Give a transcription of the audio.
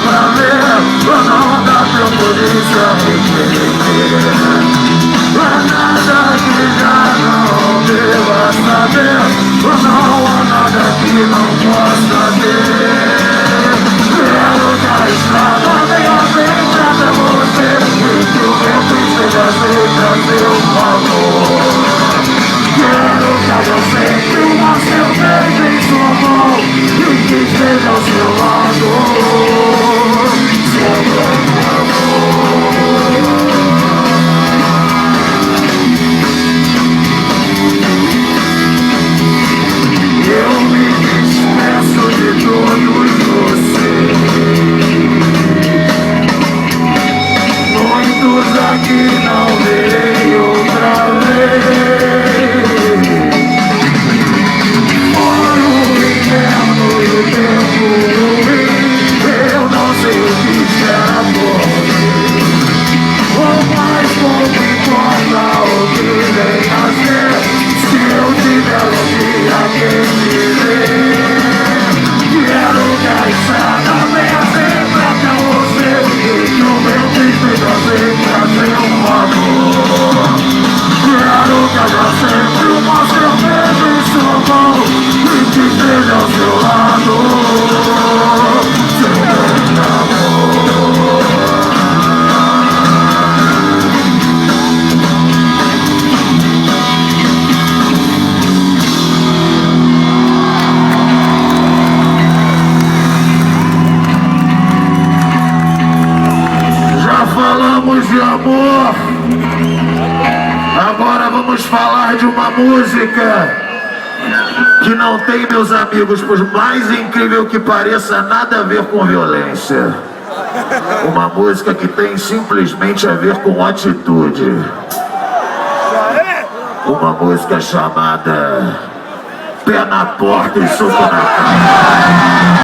pra ver, pra não dar pra polícia me prender. Pra nada que já não deva saber, não há nada que não possa ter. Quero que a estrada venha sempre até você, e que o vento esteja sempre a seu favor. Quero que haja sempre uma cerveja em sua mão, e que esteja ao seu lado, sempre amor. Eu me despeço de todos vocês. Muitos aqui não verei outra vez. Foi o inverno e o tempo ruim, eu não sei o que será por mim. O mais pouco importa o que vem a ser, se eu tiver um dia quem me vê. Quero que a estrada venha sempre até você, e que o meu Cristo sempre a seu favor. Quero que haja sempre uma cerveja em sua mão, e que esteja ao seu lado, sempre amor. Falamos de amor, agora vamos falar de uma música que não tem, meus amigos, por mais incrível que pareça, nada a ver com violência. Uma música que tem simplesmente a ver com atitude. Uma música chamada Pé na Porta e Soco na Cara.